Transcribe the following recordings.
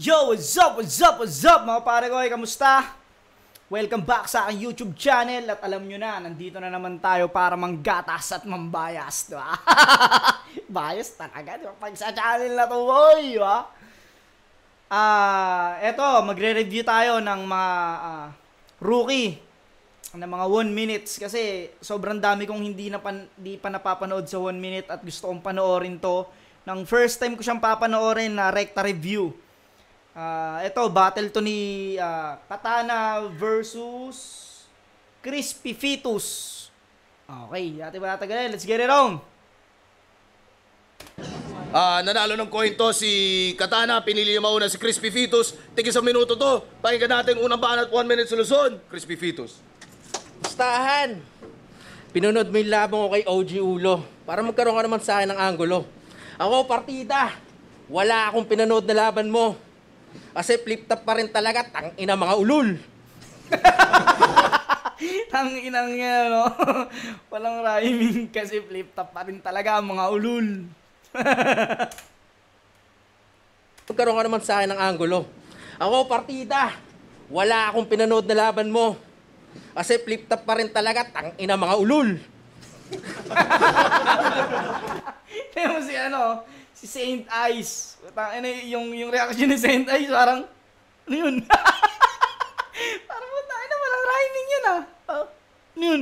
Yo, what's up, what's up, what's up mga pare ko, kamusta? Welcome back sa aking YouTube channel at alam nyo na, nandito na naman tayo para manggatas at mambayas, diba? Bias talaga, diba? Pag sa channel na to, boy, diba? Eto, magre-review tayo ng mga rookie ng mga 1 minutes kasi sobrang dami kong hindi pa napapanood sa 1 minute at gusto kong panoorin to. Nang first time ko siyang papanoorin na Recta review. Ito, battle to ni Katana versus Crispy Fetus. Okay, dati ba natagalan? Let's get it on! Nanalo ng coin to si Katana, pinili yung mauna si Crispy Fetus. Tigil sa minuto to. Pakinggan natin unang banat 1 minute solusyon. Crispy Fetus. Gustahan! Pinunod mo yung labang ko kay OG Ulo para magkaroon ka naman sa akin ng anggulo. Ako, partida, wala akong pinanood na laban mo. Kasi flip-top pa rin talaga, tangina mga ulul. Tanginang nga, no? Walang rhyming kasi flip-top pa rin talaga ang mga ulul. Magkaroon ka naman sa akin ng anggulo. Ako, partida, wala akong pinanood na laban mo. Kasi flip-top pa rin talaga, tangina mga ulul. Kaya mo si Saint Ice. Yung reaction ni Saint Ice, parang, ano yun? Parang walang rhyming yun ano yun?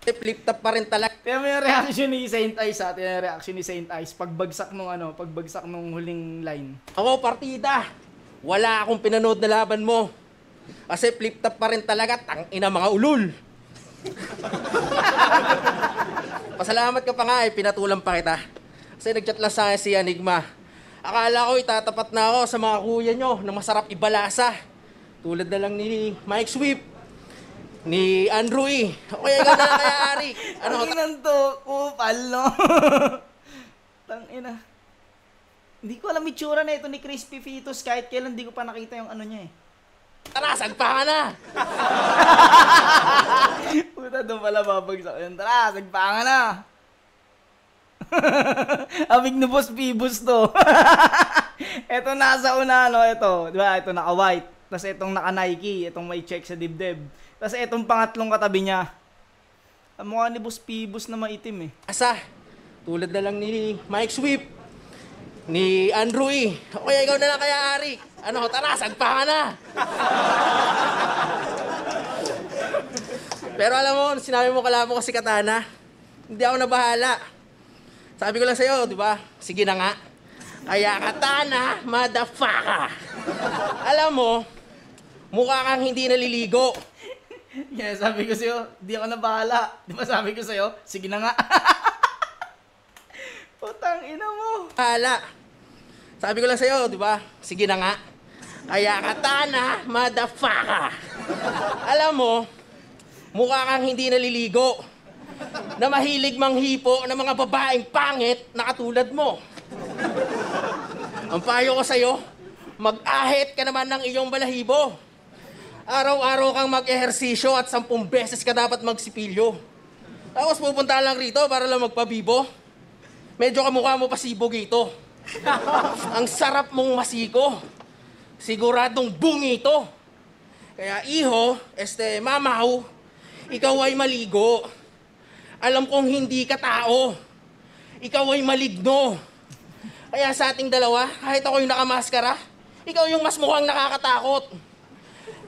Flip-top pa rin talaga. Kaya may reaction ni Saint Ice yung reaction ni Saint Ice, pagbagsak nung huling line. Ako, partida, wala akong pinanood na laban mo. Kasi flip-top pa rin talaga, tangina mga ulul. Pasalamat ka pa nga pinatulan pa kita. Kasi nag-chat lang sa akin si Enigma. Akala ko itatapat na ako sa mga kuya nyo na masarap ibalasa. Tulad na lang ni Mike Sweep, ni Andrew E. O kaya ganda na kaya Arik. Tanginan to, kupal, no? Tangina. Hindi ko alam itsura na ito ni Crispy Fetus. Kahit kailan hindi ko pa nakita yung ano niya eh. Tara, sagpa ka na! Puta, doon pala babagsak yun. Tara, sagpa ka na! Amig na boss Pibus to. Ito nasa una, no? Ito, di ba? Ito naka-white. Tapos itong naka-Nike. Itong may check sa dibdib. Tapos itong pangatlong katabi niya. Ang mukha ni boss Pibus na maitim eh. Asa, tulad na lang ni Mike Sweep, ni Andrew E. O kaya ikaw na lang kaya Arik. Tara, sagpa ka na! Pero alam mo, sinabi mo kalabo ko si Katana, hindi ako nabahala. Sabi ko lang sa'yo, di ba? Sige na nga. Kaya Katana, motherfucker! Alam mo, mukha kang hindi naliligo. Yeah, sabi ko sa'yo, hindi ako nabahala. Di ba sabi ko sa'yo, sige na nga. Putang ina mo. Bahala. Sabi ko lang sa'yo, di ba? Sige na nga. Kaya Katana, motherfucker! Alam mo, mukha kang hindi naliligo. Na mahilig manghipo ng mga babaeng pangit na katulad mo. Ang payo ko sa'yo, mag-ahit ka naman ng iyong balahibo. Araw-araw kang mag-ehersisyo at 10 beses ka dapat magsipilyo. Tapos pupunta lang rito para lang magpabibo. Medyo kamukha mo pasibo gito. Ang sarap mong masiko. Siguradong bungito. Kaya iho, mamaw, ikaw ay maligo. Alam kong hindi ka tao. Ikaw ay maligno. Kaya sa ating dalawa, kahit ako yung nakamaskara, ikaw yung mas mukhang nakakatakot.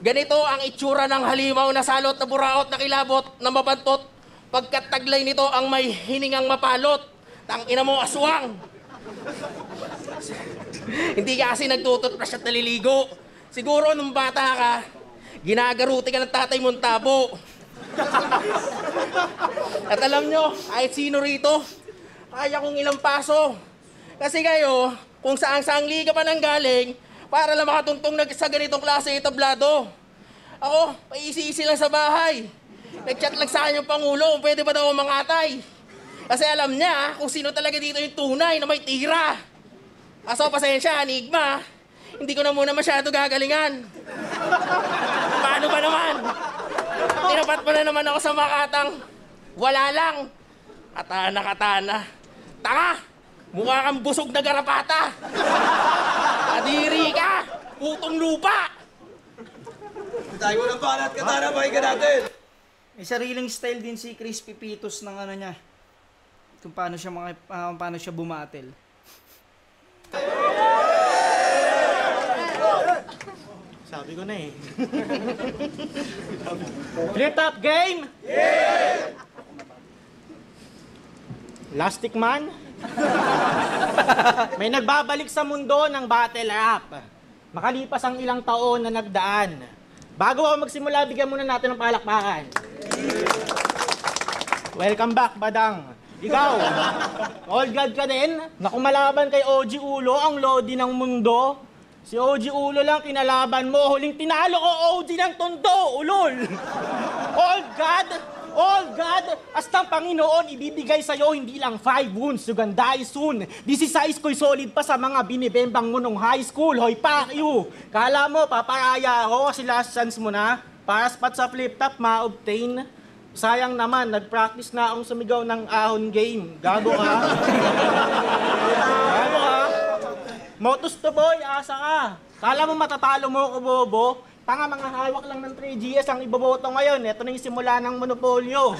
Ganito ang itsura ng halimaw na salot na buraot na kilabot na mabantot. Pagkat taglay nito ang may hiningang mapalot. Tangina mo, aswang! Hindi ka kasi nagtututbrush at naliligo. Siguro nung bata ka, ginagaruti ka ng tatay mong tabo. At alam nyo, kahit sino rito, kaya kong ilang paso. Kasi kayo, kung saang-saang liga pa nang galing, para lang makatuntong sa ganitong klase itablado. Ako, paisi-isi lang sa bahay. Nag-chat lang sa akin yung Pangulo kung pwede ba daw mangatay. Kasi alam niya kung sino talaga dito yung tunay na may tira. Kaso pasensya, Enigma, hindi ko na muna masyado gagalingan. Paano ba naman? Tinapat mo na naman ako sa makatang wala lang. Katana. Tanga! Mukha kang busog na garapata! Kadiri ka! buong lupa! Tayo ng banat, Katana, pakinggan natin. May sariling style din si Crispy Pitos ng ano niya. Kung paano siya bumatel. Sabi ko na eh. Flip top game? Yeah! Plastic Man? May nagbabalik sa mundo ng battle rap. Makalipas ang ilang taon na nagdaan. Bago ako magsimula, bigyan muna natin ng palakpakan. Welcome back, Badang. Ikaw, old god ka din? Na kumalaban kay OG Ulo, ang lodi ng mundo. Si OG Ulo lang kinalaban mo, huling tinalo ko OG ng Tondo, ulol! All God, hasta ang Panginoon ibibigay sa'yo hindi lang 5 wounds, suganday soon. 16 ko'y solid pa sa mga binibembang mo nung high school, hoy fuck you! Kala mo, paparaya ako kasi last chance mo na, para spot sa flip top, ma-obtain. Sayang naman, nag-practice na akong sumigaw ng ahon game. Gago ka. Gago ka. Motus to boy, asa ka. Kala mo matatalo mo ko, bobo? Tanga, mga hawak lang ng 3GS ang iboboto ngayon. Ito na yung simula ng monopolyo.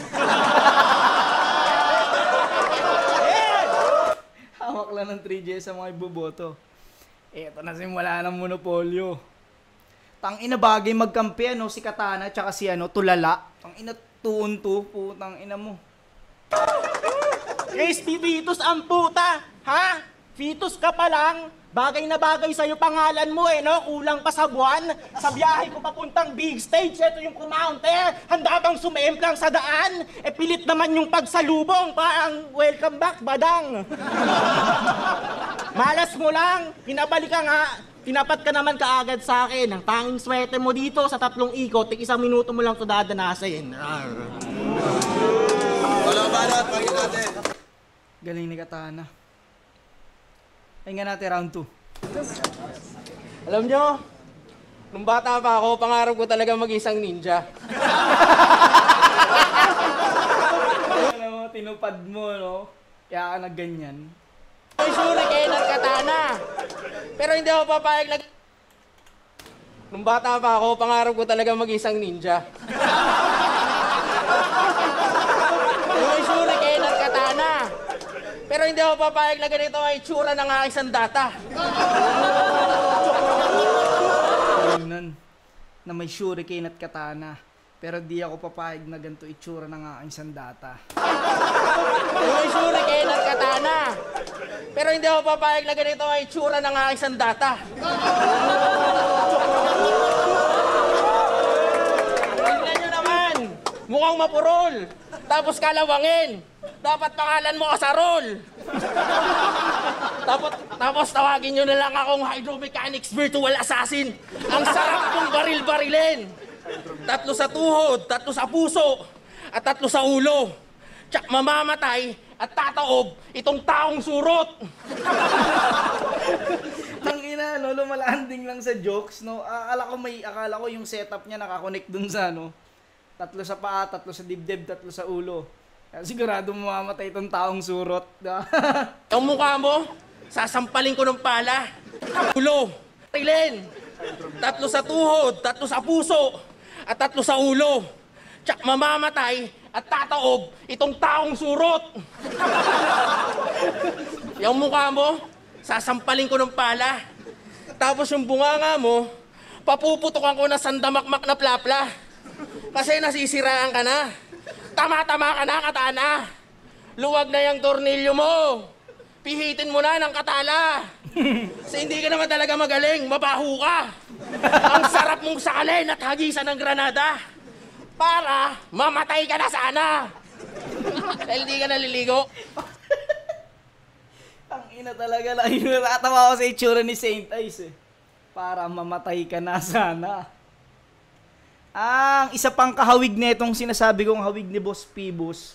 Hawak lang ng 3GS sa mga iboboto. Eto na simula ng monopolyo. Tangina bagay magkampi ano, si Katana tsaka si ano, Tulala. Tangina tuon-tu, putang ina mo. Crispy Fetus ang puta! Ha? Fetus ka pa lang? Bagay na bagay sa'yo pangalan mo eh, no? Kulang pa sa buwan. Sa biyahe ko papuntang big stage, eto yung kumounter. Handa bang sumemplang sa daan? Eh pilit naman yung pagsalubong, parang welcome back, Badang. Malas mo lang, pinabalik ka nga. Tinapat ka naman kaagad sa akin. Ang tanging swerte mo dito sa 3 ikot, isang minuto mo lang ito dadanasin. Wala banat, pakinggan natin. Galing ni Katana. Pahinga natin round 2. Alam nyo, nung bata pa ako, pangarap ko talaga mag-isang ninja. Alam mo, tinupad mo, no? Kaya ka nagganyan. May shuriken at katana. Pero hindi ako papayag na... Nung bata pa ako, pangarap ko talaga mag-isang ninja. May shuriken at katana. Pero hindi ako papayag na ganito ang itsura ng aking sandata. Nun, na may shuriken at katana. Pero di ako papayag na ganito itsura ng aking sandata. May shuriken at katana. Pero hindi ako papayag na ganito ang itsura ng aking sandata. Tingnan nyo naman, mukhang mapurol. Tapos kalawangin. Dapat pangalan mo Asarol. Tapos tawagin nyo na lang akong Hydromechanics Virtual Assassin. Ang sarap kong baril-barilin. 3 sa tuhod, 3 sa puso, at 3 sa ulo. Tsak mamamatay at tataob itong taong surot. Tangina, no, lumalanding lang sa jokes, no. Akala ko yung setup niya nakakonect dun sa ano. 3 sa paa, 3 sa dibdib, 3 sa ulo. Kaya sigurado mamamatay itong taong surot. Ang mukha mo, sasampalin ko ng pala. Ulo, barilin. 3 sa tuhod, 3 sa puso, at 3 sa ulo. Tsak mamamatay at tataob itong taong surot. Yung mukha mo, sasampalin ko ng pala. Tapos yung bunganga mo, papuputukan ko na sandamakmak na plapla. Kasi nasisiraan ka na. Tama-tama ka na, Katana. Luwag na yung tornilyo mo. Pihitin mo na ng katala. Kasi hindi ka naman talaga magaling, mabaho ka. Ang sarap mong sakalin at hagisan ng granada. Para mamatay ka na sana. Dahil hindi ka naliligo. Ang ina talaga lang. Natatawa ko sa itsura ni Saint Ice eh. Para mamatay ka na sana. Ang isa pang kahawig netong sinasabi kong hawig ni Boss Pibos.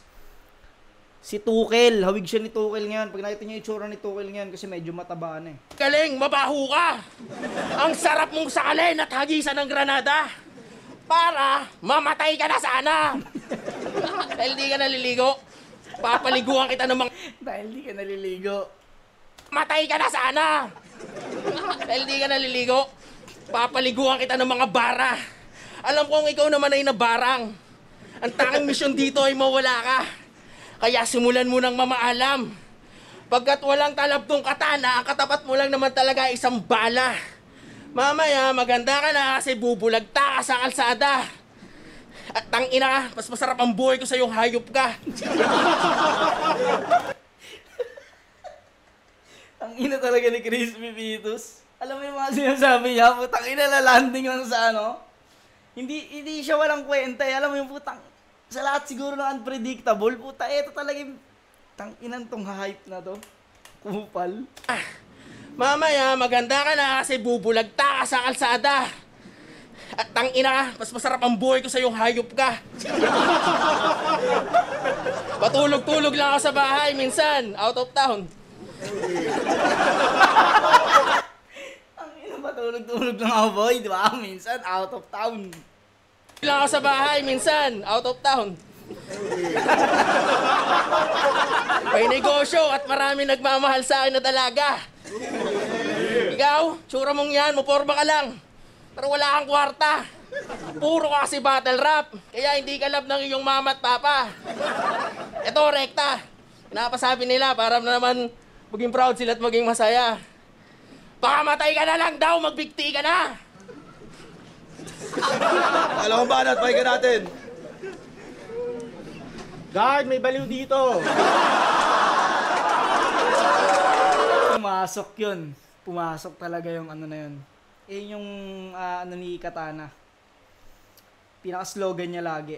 Si Tukel. Hawig siya ni Tukel ngayon. Pag nakita niyo yung itsura ni Tukel ngayon kasi medyo mataba na eh. Galing, mabaho ka. Ang sarap mong sakalin at hagisan ng granada. Para mamatay ka na sana. Dahil di ka naliligo, papaliguan kita ng mga... Dahil di ka naliligo. Matay ka na sana. Dahil di ka naliligo, Papaliguan kita ng mga bara. Alam kong ikaw naman ay nabarang. Ang tanging misyon dito ay mawala ka. Kaya simulan mo ng mamaalam. Pagkat walang talab tong katana, ang katapat mo lang naman talaga ay isang bala. Mamaya, maganda ka na kasi bubulagta ka sa kalsada. At tangina, mas masarap ang buhay ko sa yung hayop ka. Ang ina talaga ni Crispy Fitos. Alam mo yung mga sinasabi niya, putang ina, lalanding lang sa ano. Hindi siya walang kwenta eh. Alam mo yung putang, sa lahat siguro ng unpredictable, puta, eto talaga yung tang inang tong hype na to. Kupal. Mamaya, maganda ka na kasi bubulagta ka sa kalsada. At tangina, mas masarap ang buhay ko sa yung hayop ka. Patulog-tulog lang ako sa bahay minsan, out of town. Ang ina, matulog-tulog lang ako, boy, di ba? Minsan, out of town. Lang ako sa bahay minsan, out of town. May negosyo at marami nagmamahal sa akin na dalaga. Ikaw, tsura mong yan, muporma ka lang. Pero wala kang kwarta. Puro ka kasi battle rap. Kaya hindi ka love ng iyong mama at papa. Ito, rekta. Pinapasabi nila para naman maging proud sila at maging masaya. Baka matay ka na lang daw, magbigti ka na. Alam mo banat, pakinggan natin. Guard, may baliw dito. Pumasok yun. Pumasok talaga yung ano na yun. Yung ano ni Katana. Pinaka-slogan niya lagi.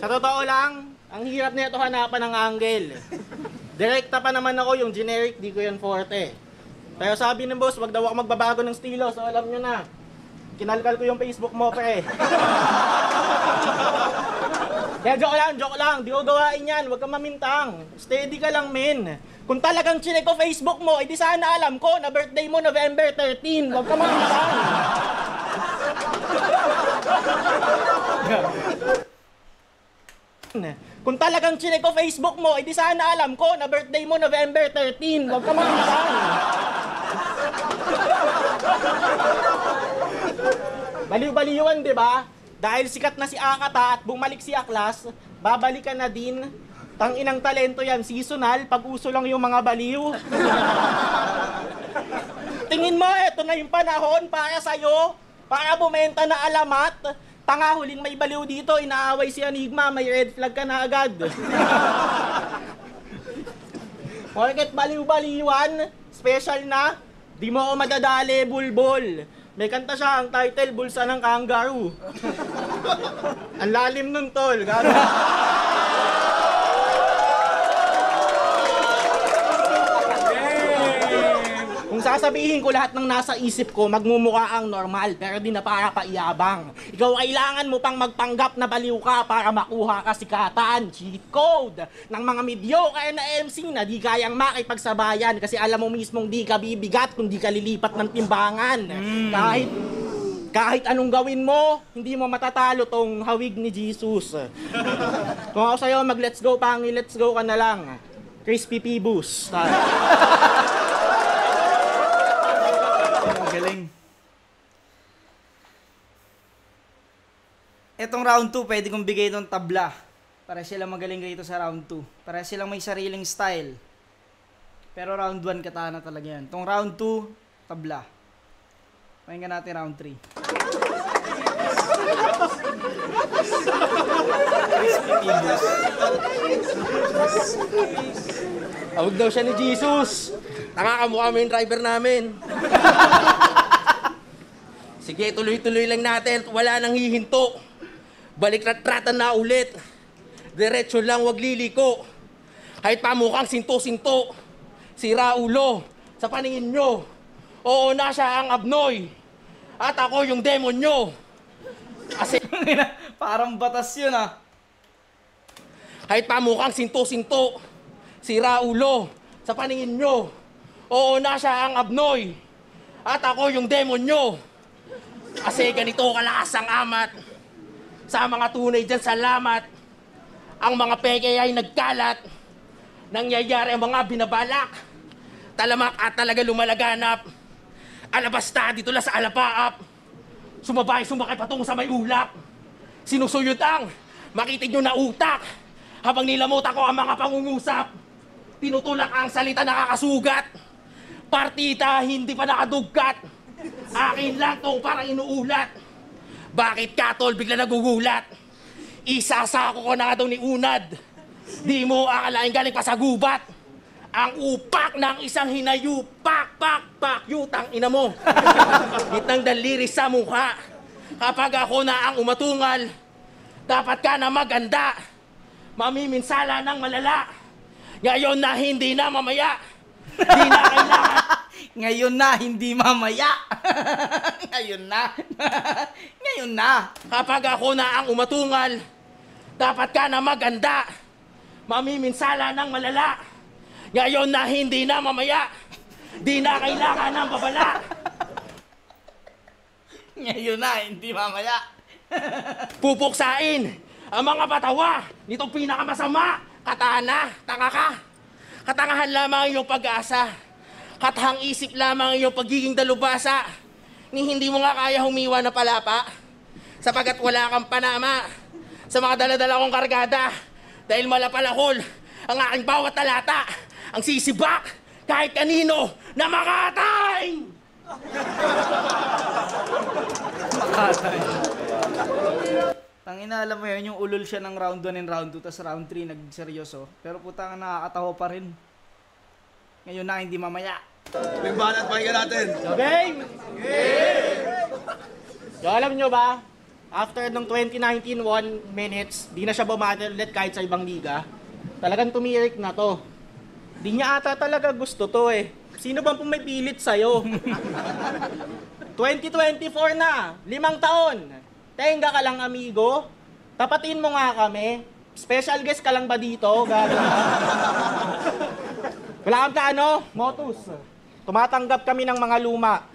Sa totoo lang, ang hirap na ito hanapan ng angle. Direkta pa naman ako, yung generic, di ko yan forte. Pero sabi ng boss, wag daw ako magbabago ng estilo, so alam nyo na. Kinalkal ko yung Facebook mo, pre. Kaya joke lang, di ko gawain yan, wag kang mamintang. Steady ka lang, men. Kung talagang chinek ko Facebook mo, edi sana alam ko na birthday mo November 13, wag kang mamintang. Kung talagang chinek ko Facebook mo, edi sana alam ko na birthday mo November 13, wag kang mamintang. Baliw-baliwan, di ba? Dahil sikat na si Akata at bumalik si Aklas, babalikan na din. Tanginang talento yan, seasonal, pag uso lang yung mga baliw. Tingin mo, eto na yung panahon para sa'yo, para bumenta na alamat. Tanga, huling may baliw dito, inaaway si Enigma, may red flag ka na agad. Porket baliw-baliwan, special na, di mo ako madadali, bulbol. May kanta siya, ang title, Bulsa ng Kangaroo. Ang lalim nun, tol. Kung sasabihin ko lahat ng nasa isip ko, magmumukha ang normal, pero di na para paiyabang. Ikaw kailangan mo pang magpanggap na baliw ka para makuha ka sikatan. Cheat code ng mga mediocre na MC na di kayang makipagsabayan kasi alam mo mismong di ka bibigat kung di ka lilipat ng timbangan. Kahit anong gawin mo, hindi mo matatalo tong hawig ni Jesus. Kung ako sa'yo, mag-let's go, Pangi, let's go ka na lang. Crispy Pibus. Galing. Etong round 2, pwede kong bigay itong tabla. Para sila magaling rito sa round 2. Para silang may sariling style. Pero round 1, Katana talaga yan. Itong round 2, tabla. Pakinggan natin round 3. Awag daw siya ni Jesus. Tanga ka, mukha mo yung driver namin. Sige, tuloy-tuloy lang natin. Wala nang hihinto. Balik-ratratan na ulit. Diretso lang, wag liliko. Kahit pa mukhang sinto-sinto. Sira ulo. Sa paningin nyo. Oo na siya ang abnoy. At ako yung demon nyo. Kasi Parang batas yun ah. kahit pa mukhang sinto-sinto. Sira ulo. Sa paningin nyo. Oo na siya ang abnoy. At ako yung demon nyo. Kasi ganito kalakas ang amat. Sa mga tunay dyan, salamat. Ang mga peke ay nagkalat. Nangyayari ang mga binabalak. Talamak at talaga lumalaganap. Alabasta dito lang sa alapaap. Sumakay patungo sa may ulap. Sinusuyod ang makitid nyo na utak. Habang nilamot ako ang mga pangungusap. Tinutulak ang salita nakakasugat. Partita hindi pa nakadugkat. Akin lang tong parang inuulat. Bakit katol bigla nagugulat? Isasako ko na daw ni Unad. Di mo akalain galing pa sa gubat. Ang upak ng isang hinayupak, pak, yutang ina mo. Gitang daliri sa mukha. Kapag ako na ang umatungal, dapat ka na maganda. Mamiminsala ng malala. Ngayon na hindi na mamaya. Di na kailangan. Ngayon na, hindi mamaya. Ngayon na. Ngayon na. Kapag ako na ang umatungal, dapat ka na maganda. Mamiminsala ng malala. Ngayon na hindi na mamaya. Di na kailangan ng babala. Ngayon na, hindi mamaya. Pupuksain ang mga patawa nitong pinakamasama. Katana, tanga ka. Katangahan lamang ang iyong pag-asa. Katahang isip lamang ang iyong pagiging dalubhasa. Ni hindi mo nga kaya humiwa na palapa. Sapagat wala kang panama sa mga daladala kong kargada. Dahil malapalahol ang aking bawat talata. Ang sisibak kahit kanino na makatay! Makatay. Tangina, alam mo yun, yung ulol siya ng round 1 and round 2, tas round 3 nagseryoso. Pero putang nakakatawa pa rin. Ngayon na, hindi mamaya. Yung banat, pakinggan natin. So game! So alam nyo ba, after ng 2019 1 minutes, di na siya bumatel ulit kahit sa ibang liga. Talagang tumirik na to. Di niya ata talaga gusto to eh. Sino bang pumipilit sa'yo? 2024 na, 5 taon. Tenga ka lang, amigo. Tapatin mo nga kami. Special guest ka lang ba dito? Gago ka. Wala kang plano, Motus. Tumatanggap kami ng mga luma.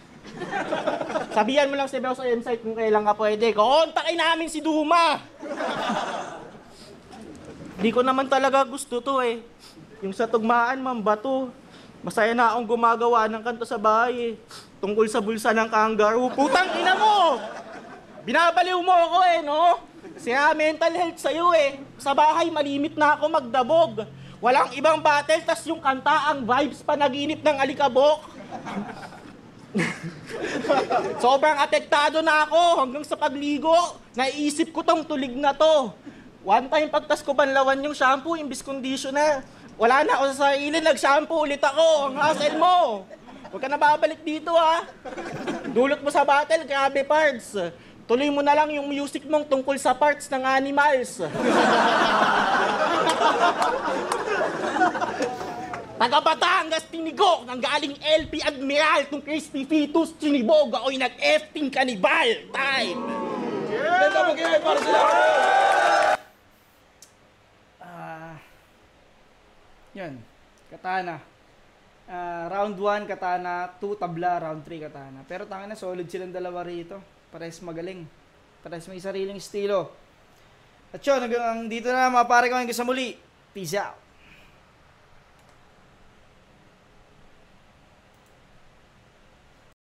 Sabihan mo lang si Beo sa Insight kung kailan ka pwede. Kontakin namin si Duma! Di ko naman talaga gusto to eh. Yung sa tugmaan, mambato. Masaya na akong gumagawa ng kanta sa bahay eh. Tungkol sa bulsa ng kangaroo. Putang ina mo! Binabaliw mo ako eh, no? Sira mental health sa'yo eh. Sa bahay, malimit na ako magdabog. Walang ibang battle, tas yung kanta, ang vibes panaginip ng alikabok. Sobrang apektado na ako hanggang sa pagligo. Naiisip ko tong tulig na to. One time pagtas ko banlawan yung shampoo, imbis conditioner. Wala na ako sa sarili, nag-shampoo ulit ako. Ang hassle mo. Huwag ka na babalik dito ha. Dulot mo sa battle, grabe parts. Tuloy mo na lang yung music mong tungkol sa parts ng animals. Taga Batangas, tinigo, nang galing LP Admiral, tong Crispy Fetus, tinibog, ako'y nag-F-ting kanibal. Time! Ganda mag-iay para sila. Yan. Katana. Round 1, Katana. 2, Tabla. Round 3, Katana. Pero tangina, solid silang dalawa rito. Pares magaling. Pares may sariling estilo. At yun, hanggang dito na mga pare ko hanggang sa muli. Peace out.